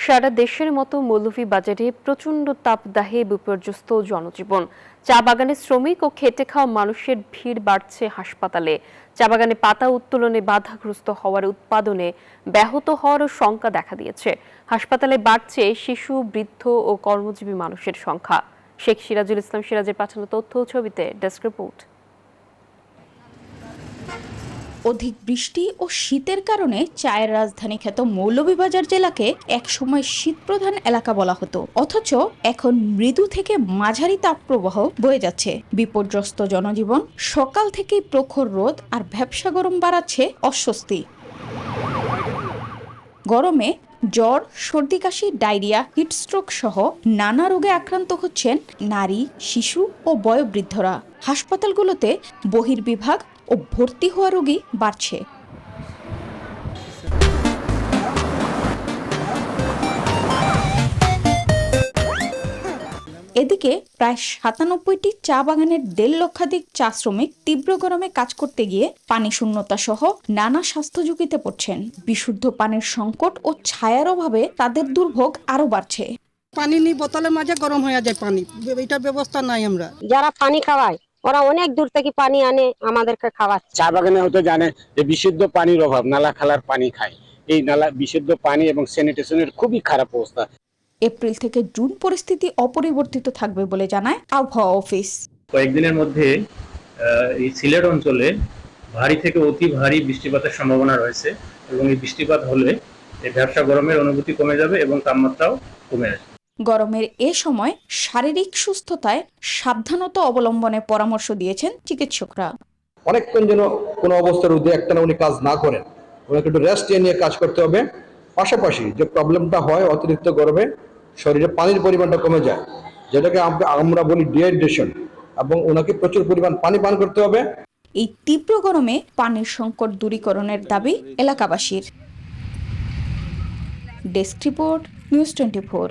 সারা দেশের মতো মৌলভীবাজারে প্রচণ্ড তাপদাহে বিপর্যস্ত জনজীবন। চা বাগানে শ্রমিক ও খেটে খাওয়া মানুষের ভিড় বাড়ছে হাসপাতালে। চা বাগানে পাতা উত্তোলনে বাধাগ্রস্ত হওয়ার উৎপাদনে ব্যাহত হওয়ারও শঙ্কা দেখা দিয়েছে। হাসপাতালে বাড়ছে শিশু, বৃদ্ধ ও কর্মজীবী মানুষের সংখ্যা। শেখ সিরাজুল ইসলাম সিরাজের পাঠানো তথ্য ও ছবিতে ডেস্ক রিপোর্ট। অধিক বৃষ্টি ও শীতের কারণে চায়ের রাজধানী খ্যাত মৌলভীবাজার জেলাকে একসময় শীতপ্রধান এলাকা বলা হতো, অথচ এখন মৃদু থেকে মাঝারি তাপপ্রবাহ বয়ে যাচ্ছে। বিপর্যস্ত জনজীবন, সকাল থেকেই প্রখর রোদ আর ভ্যাপসা গরম বাড়াচ্ছে অস্বস্তি। গরমে জ্বর, সর্দি কাশি, ডায়রিয়া, হিটস্ট্রোক সহ নানা রোগে আক্রান্ত হচ্ছেন নারী, শিশু ও বয়োবৃদ্ধরা। হাসপাতালগুলোতে বহির্বিভাগ ও ভর্তি হওয়া রোগী বাড়ছে। এদিকে প্রায় ৯৭টি চা বাগানের ১.৫ লক্ষাধিক চা শ্রমিক তীব্র গরমে কাজ করতে গিয়ে পানি শূন্যতা সহ নানা স্বাস্থ্য ঝুঁকিতে পড়ছেন। বিশুদ্ধ পানির সংকট ও ছায়ার অভাবে তাদের দুর্ভোগ আরো বাড়ছে। পানি নিয়ে বোতলের মাঝে গরম হয়ে যায় পানি, এটা ব্যবস্থা নাই। আমরা যারা পানি খাওয়ায় ওরা অনেক দূর থেকে পানি আনে আমাদেরকে খাওয়াচ্ছে। চা বাগানে হয়তো জানে যে বিশুদ্ধ পানির অভাব, নালা খালার পানি খায়। এই নালা বিশুদ্ধ পানি এবং স্যানিটেশনের খুবই খারাপ অবস্থা। এপ্রিল থেকে জুন পরিস্থিতি অপরিবর্তিত থাকবে বলে জানায় আবহাওয়া অফিস। কয়েকদিনের মধ্যে এই সিলেট অঞ্চলে ভারী থেকে অতি ভারী বৃষ্টিপাতের সম্ভাবনা রয়েছে এবং এই বৃষ্টিপাত হলে এই ভ্যাপসা গরমের অনুভূতি কমে যাবে এবং তাপমাত্রাও কমে আসবে। গরমের এ সময় শারীরিক সুস্থতায় সাবধানতা অবলম্বনের পরামর্শ দিয়েছেন চিকিৎসকরা। অনেকক্ষণ যেন কোনো অবস্থার উদ্যোগ একটানা উনি কাজ না করেন, ওনাকে একটু রেস্ট নিয়ে কাজ করতে হবে। পাশাপাশি যে প্রবলেমটা হয় অতিরিক্ত গরমে শরীরে পানির পরিমাণটা কমে যায়, যেটাকে আমরা বলি ডিহাইড্রেশন, এবং ওনাকে প্রচুর পরিমাণ পানি পান করতে হবে। এই তীব্র গরমে পানির সংকট দূরীকরণের দাবি এলাকাবাসীর। Desk report, news 24।